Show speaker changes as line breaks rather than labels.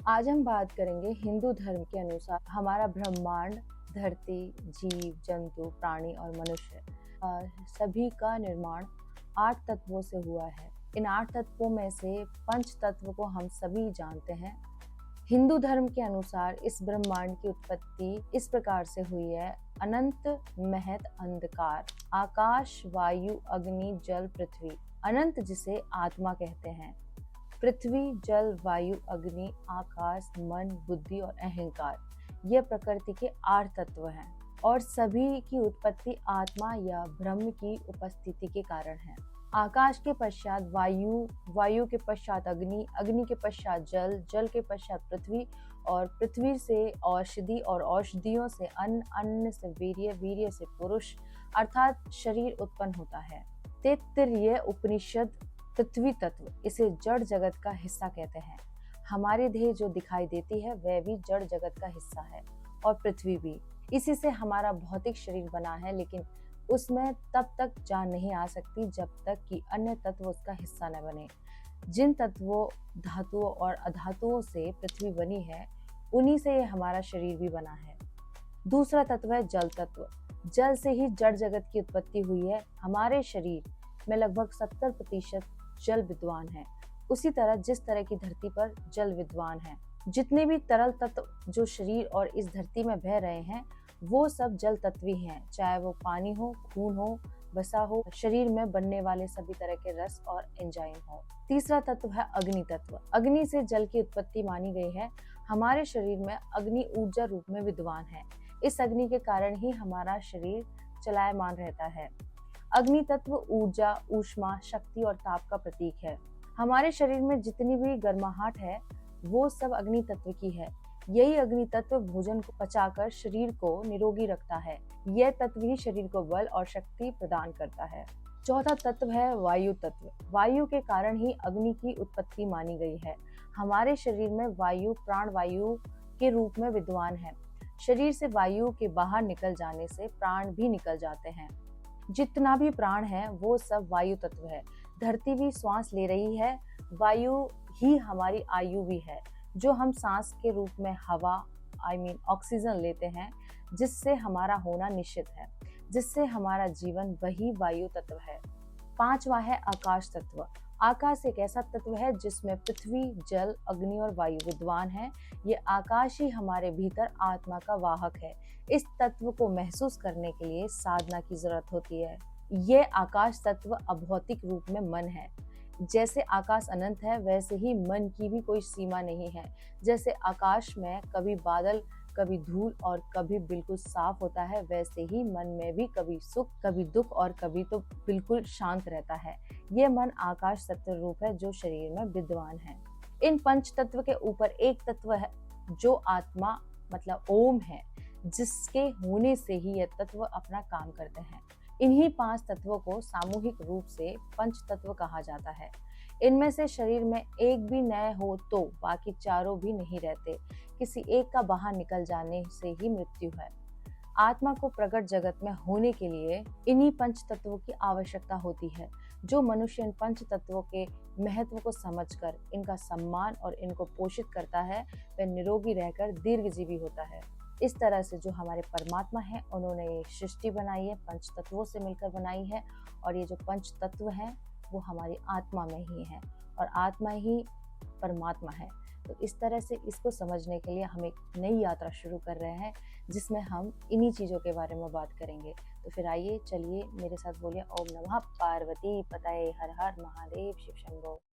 आज हम बात करेंगे हिंदू धर्म के अनुसार हमारा ब्रह्मांड, धरती, जीव, जंतु, प्राणी और मनुष्य सभी का निर्माण 8 तत्वों से हुआ है। इन 8 तत्वों में से पंच तत्व को हम सभी जानते हैं। हिंदू धर्म के अनुसार इस ब्रह्मांड की उत्पत्ति इस प्रकार से हुई है: अनंत, महत, अंधकार, आकाश, वायु, अग्नि, जल, पृथ्वी। अनंत जिसे आत्मा कहते हैं। पृथ्वी, जल, वायु, अग्नि, आकाश, मन, बुद्धि और अहंकार, ये प्रकृति के 8 तत्व हैं और सभी की उत्पत्ति आत्मा या ब्रह्म की उपस्थिति के कारण है। आकाश के पश्चात वायु, वायु के पश्चात अग्नि, अग्नि के पश्चात जल, जल के पश्चात पृथ्वी और पृथ्वी से औषधि और औषधियों से अन्न, अन्न से वीर्य, वीर्य से पुरुष अर्थात शरीर उत्पन्न होता है। तैत्तिरीय उपनिषद पृथ्वी तत्व, इसे जड़ जगत का हिस्सा कहते हैं। हमारी देह जो दिखाई देती है वह भी जड़ जगत का हिस्सा है और पृथ्वी भी। इसी से हमारा भौतिक शरीर बना है, लेकिन उसमें तब तक जान नहीं आ सकती जब तक कि अन्य तत्व उसका हिस्सा न बने। जिन तत्वों, धातुओं और अधातुओं से पृथ्वी बनी है, उन्हीं से हमारा शरीर भी बना है। दूसरा तत्व है जल तत्व। जल से ही जड़ जगत की उत्पत्ति हुई है। हमारे शरीर में लगभग 70% जल विद्वान है। उसी तरह जिस तरह की धरती पर जल विद्वान है, जितने भी तरल तत्व जो शरीर और इस धरती में बह रहे हैं वो सब जल तत्व ही हैं, चाहे वो पानी हो, खून हो, वसा हो, शरीर में बनने वाले सभी तरह के रस और एंजाइम हो। तीसरा तत्व है अग्नि तत्व। अग्नि से जल की उत्पत्ति मानी गई है। हमारे शरीर में अग्नि ऊर्जा रूप में विद्वान है। इस अग्नि के कारण ही हमारा शरीर चलायमान रहता है। अग्नि तत्व ऊर्जा, ऊष्मा, शक्ति और ताप का प्रतीक है। हमारे शरीर में जितनी भी गर्माहट है वो सब अग्नि तत्व की है। यही अग्नि तत्व भोजन को पचाकर शरीर को निरोगी रखता है। यह तत्व ही शरीर को बल और शक्ति प्रदान करता है। चौथा तत्व है वायु तत्व। वायु के कारण ही अग्नि की उत्पत्ति मानी गई है। हमारे शरीर में वायु प्राण वायु के रूप में विद्वान है। शरीर से वायु के बाहर निकल जाने से प्राण भी निकल जाते हैं। जितना भी प्राण है वो सब वायु तत्व है। धरती भी श्वास ले रही है। वायु ही हमारी आयु भी है, जो हम सांस के रूप में हवा ऑक्सीजन लेते हैं, जिससे हमारा होना निश्चित है, जिससे हमारा जीवन, वही वायु तत्व है। पांचवा है आकाश तत्व। आकाश एक ऐसा तत्व है जिसमें पृथ्वी, जल, अग्नि और वायु विद्वान है। ये आकाश ही हमारे भीतर आत्मा का वाहक है। इस तत्व को महसूस करने के लिए साधना की जरूरत होती है। ये आकाश तत्व अभौतिक रूप में मन है। जैसे आकाश अनंत है, वैसे ही मन की भी कोई सीमा नहीं है। जैसे आकाश में कभी बादल, कभी धूल और कभी बिल्कुल साफ होता है, वैसे ही मन में भी कभी सुख, कभी दुख और कभी तो बिल्कुल शांत रहता है। ये मन आकाश तत्व रूप है जो शरीर में विद्वान है। इन पंच तत्व के ऊपर एक तत्व है जो आत्मा मतलब ओम है, जिसके होने से ही यह तत्व अपना काम करते हैं। इन्हीं 5 तत्वों को सामूहिक रूप से पंच तत्व कहा जाता है। इनमें से शरीर में एक भी न हो तो बाकी चारों भी नहीं रहते। किसी एक का बाहर निकल जाने से ही मृत्यु है। आत्मा को प्रकट जगत में होने के लिए इन्हीं पंच तत्वों की आवश्यकता होती है। जो मनुष्य इन पंच तत्वों के महत्व को समझकर इनका सम्मान और इनको पोषित करता है, वह निरोगी रहकर दीर्घजीवी होता है। इस तरह से जो हमारे परमात्मा है, उन्होंने ये सृष्टि बनाई है, पंच तत्वों से मिलकर बनाई है, और ये जो पंच तत्व हैं वो हमारी आत्मा में ही है और आत्मा ही परमात्मा है। तो इस तरह से इसको समझने के लिए हम एक नई यात्रा शुरू कर रहे हैं, जिसमें हम इन्हीं चीज़ों के बारे में बात करेंगे। तो फिर आइए, चलिए मेरे साथ बोलिए ओम नमः पार्वती पतये हर हर महादेव शिव शंभो।